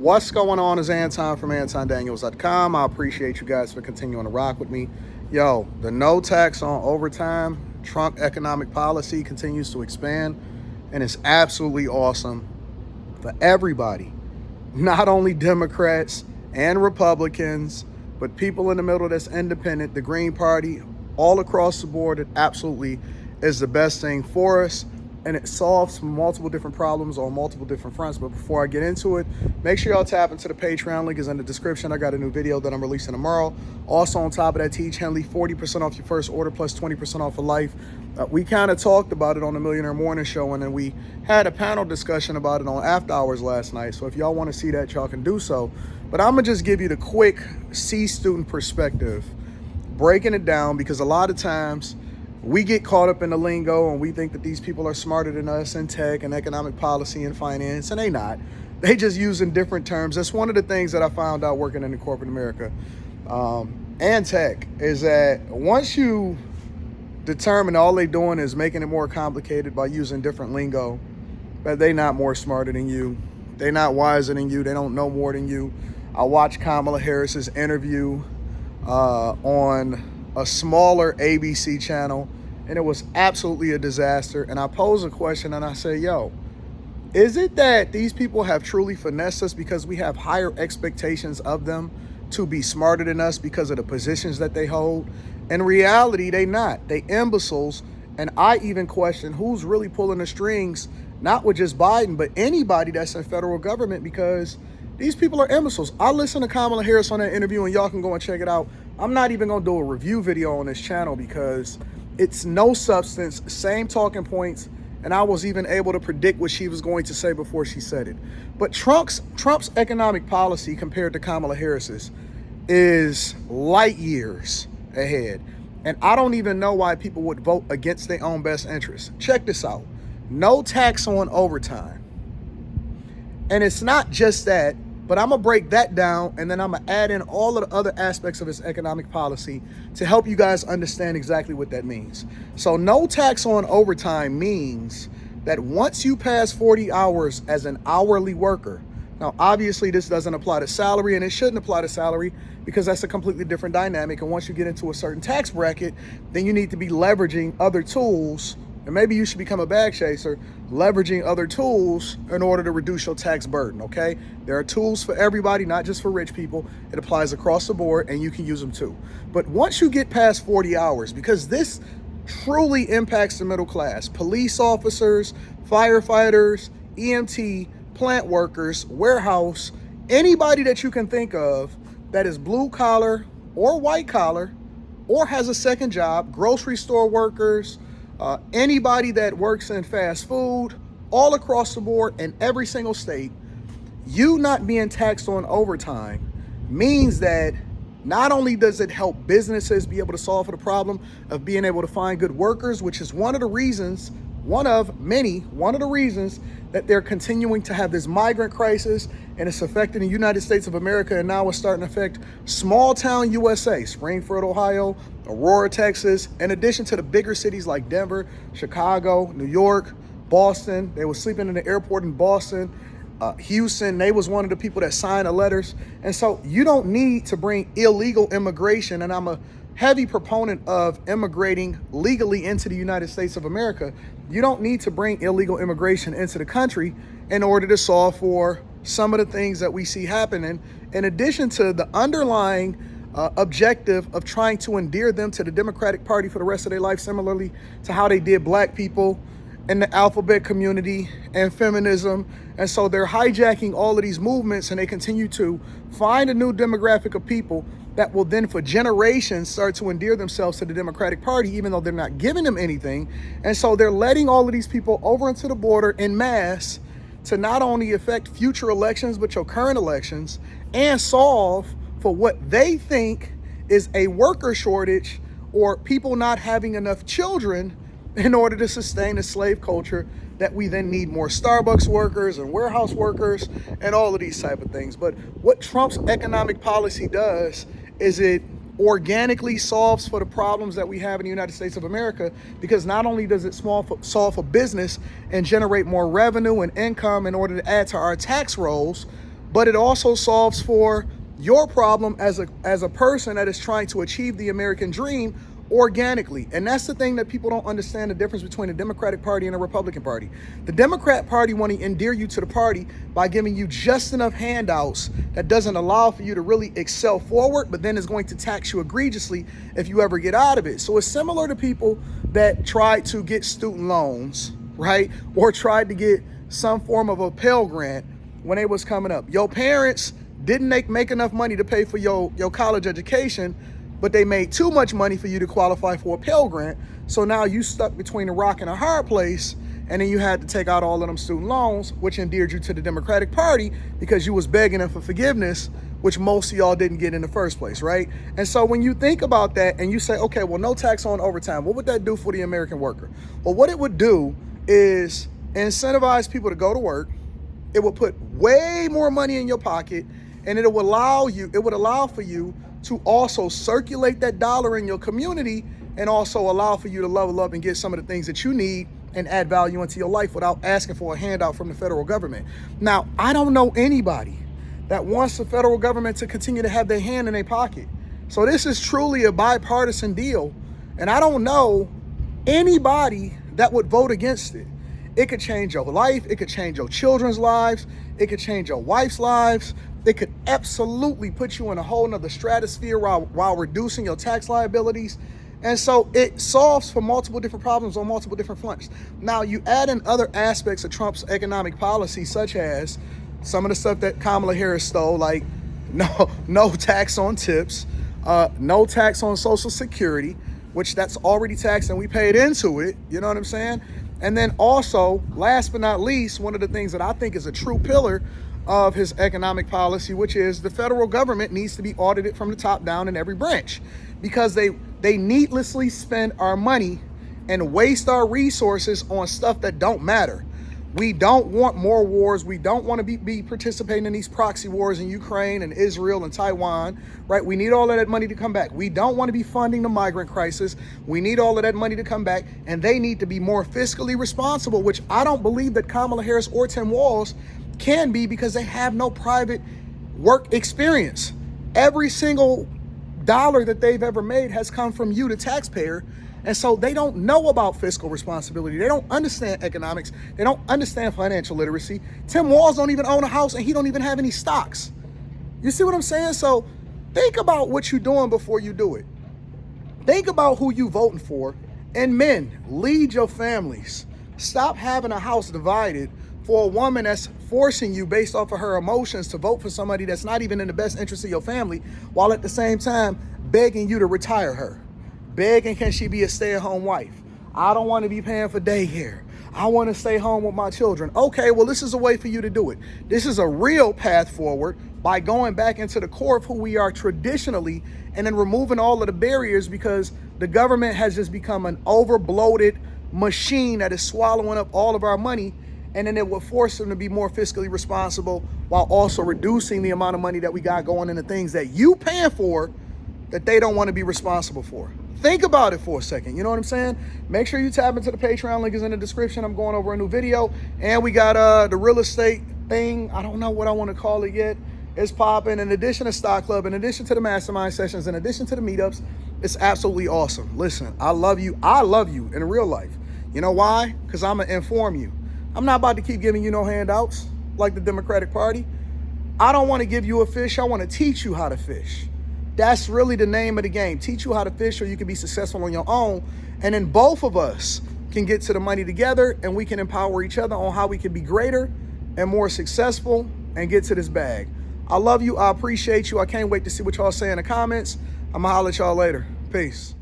What's going on is Anton from antondaniels.com. I appreciate you guys for continuing to rock with me. Yo, the no tax on overtime, Trump economic policy continues to expand, and it's absolutely awesome for everybody, not only Democrats and Republicans, but people in the middle that's independent, the Green Party, all across the board. It absolutely is the best thing for us, and it solves multiple different problems on multiple different fronts. But before I get into it, make sure y'all tap into the Patreon. Link is in the description. I got a new video that I'm releasing tomorrow. Also on top of that, teach Henley 40% off your first order plus 20% off for life. We kind of talked about it on the Millionaire Morning Show, and then we had a panel discussion about it on After Hours last night. So if y'all want to see that, y'all can do so. But I'm going to just give you the quick C student perspective, breaking it down, because a lot of times we get caught up in the lingo and we think that these people are smarter than us in tech and economic policy and finance, and they not. They just using different terms. That's one of the things that I found out working in the corporate America and tech, is that once you determine all they doing is making it more complicated by using different lingo, but they not more smarter than you. They not wiser than you. They don't know more than you. I watched Kamala Harris's interview on a smaller ABC channel, and it was absolutely a disaster. And I posed a question and I say, yo, is it that these people have truly finessed us because we have higher expectations of them to be smarter than us because of the positions that they hold? In reality, they not. They imbeciles. And I even question who's really pulling the strings, not with just Biden, but anybody that's in federal government, because these people are imbeciles. I listened to Kamala Harris on that interview, and y'all can go and check it out. I'm not even going to do a review video on this channel because it's no substance, same talking points, and I was even able to predict what she was going to say before she said it. But Trump's economic policy compared to Kamala Harris's is light years ahead. And I don't even know why people would vote against their own best interests. Check this out. No tax on overtime. And it's not just that, but I'm going to break that down, and then I'm going to add in all of the other aspects of his economic policy to help you guys understand exactly what that means. So no tax on overtime means that once you pass 40 hours as an hourly worker, now obviously this doesn't apply to salary, and it shouldn't apply to salary because that's a completely different dynamic. And once you get into a certain tax bracket, then you need to be leveraging other tools, and maybe you should become a bag chaser, leveraging other tools in order to reduce your tax burden, okay? There are tools for everybody, not just for rich people. It applies across the board, and you can use them too. But once you get past 40 hours, because this truly impacts the middle class, police officers, firefighters, EMT, plant workers, warehouse, anybody that you can think of that is blue collar or white collar or has a second job, grocery store workers, anybody that works in fast food, all across the board in every single state, you not being taxed on overtime means that not only does it help businesses be able to solve for the problem of being able to find good workers, which is one of the reasons that they're continuing to have this migrant crisis, and it's affecting the United States of America, and now it's starting to affect small town USA, Springfield, Ohio, Aurora, Texas, in addition to the bigger cities like Denver, Chicago, New York, Boston. They were sleeping in the airport in Boston. Houston, they was one of the people that signed the letters. And so you don't need to bring illegal immigration, and I'm a heavy proponent of immigrating legally into the United States of America. You don't need to bring illegal immigration into the country in order to solve for some of the things that we see happening, in addition to the underlying objective of trying to endear them to the Democratic Party for the rest of their life, similarly to how they did black people in the alphabet community and feminism. And so they're hijacking all of these movements, and they continue to find a new demographic of people that will then for generations start to endear themselves to the Democratic Party, even though they're not giving them anything. And so they're letting all of these people over into the border en masse to not only affect future elections, but your current elections, and solve for what they think is a worker shortage or people not having enough children in order to sustain a slave culture that we then need more Starbucks workers and warehouse workers and all of these type of things. But what Trump's economic policy does is it organically solves for the problems that we have in the United States of America, because not only does it solve for business and generate more revenue and income in order to add to our tax rolls, but it also solves for your problem as a person that is trying to achieve the American dream organically. And that's the thing that people don't understand, the difference between the Democratic Party and the Republican Party. The Democrat Party want to endear you to the party by giving you just enough handouts that doesn't allow for you to really excel forward, but then is going to tax you egregiously if you ever get out of it. So it's similar to people that tried to get student loans, right? Or tried to get some form of a Pell Grant when it was coming up. Your parents didn't make enough money to pay for your college education, but they made too much money for you to qualify for a Pell Grant. So now you stuck between a rock and a hard place, and then you had to take out all of them student loans, which endeared you to the Democratic Party because you was begging them for forgiveness, which most of y'all didn't get in the first place, right? And so when you think about that and you say, okay, well, no tax on overtime, what would that do for the American worker? Well, what it would do is incentivize people to go to work. It would put way more money in your pocket, and it would allow for you to also circulate that dollar in your community, and also allow for you to level up and get some of the things that you need and add value into your life without asking for a handout from the federal government. Now, I don't know anybody that wants the federal government to continue to have their hand in their pocket. So this is truly a bipartisan deal, and I don't know anybody that would vote against it. It could change your life. It could change your children's lives. It could change your wife's lives. It could absolutely put you in a whole nother stratosphere while reducing your tax liabilities. And so it solves for multiple different problems on multiple different fronts. Now, you add in other aspects of Trump's economic policy, such as some of the stuff that Kamala Harris stole, like no tax on tips, no tax on Social Security, which that's already taxed and we paid into it. You know what I'm saying? And then also, last but not least, one of the things that I think is a true pillar of his economic policy, which is the federal government needs to be audited from the top down in every branch, because they needlessly spend our money and waste our resources on stuff that don't matter. We don't want more wars. We don't want to be participating in these proxy wars in Ukraine and Israel and Taiwan, right? We need all of that money to come back. We don't want to be funding the migrant crisis. We need all of that money to come back, and they need to be more fiscally responsible, which I don't believe that Kamala Harris or Tim Walz can be, because they have no private work experience. Every single dollar that they've ever made has come from you, the taxpayer. And so they don't know about fiscal responsibility. They don't understand economics. They don't understand financial literacy. Tim Walz don't even own a house, and he don't even have any stocks. You see what I'm saying? So think about what you're doing before you do it. Think about who you voting for. And men, lead your families. Stop having a house divided for a woman that's forcing you based off of her emotions to vote for somebody that's not even in the best interest of your family, while at the same time begging you to retire her. Begging, can she be a stay-at-home wife? I don't want to be paying for daycare. I want to stay home with my children. Okay, well, this is a way for you to do it. This is a real path forward by going back into the core of who we are traditionally, and then removing all of the barriers, because the government has just become an over-bloated machine that is swallowing up all of our money, and then it will force them to be more fiscally responsible while also reducing the amount of money that we got going into things that you paying for that they don't want to be responsible for. Think about it for a second. You know what I'm saying? Make sure you tap into the Patreon. Link is in the description. I'm going over a new video. And we got the real estate thing. I don't know what I want to call it yet. It's popping. In addition to Stock Club, in addition to the mastermind sessions, in addition to the meetups, it's absolutely awesome. Listen, I love you. I love you in real life. You know why? Because I'm going to inform you. I'm not about to keep giving you no handouts like the Democratic Party. I don't want to give you a fish. I want to teach you how to fish. That's really the name of the game. Teach you how to fish so you can be successful on your own. And then both of us can get to the money together, and we can empower each other on how we can be greater and more successful and get to this bag. I love you. I appreciate you. I can't wait to see what y'all say in the comments. I'm going to holler at y'all later. Peace.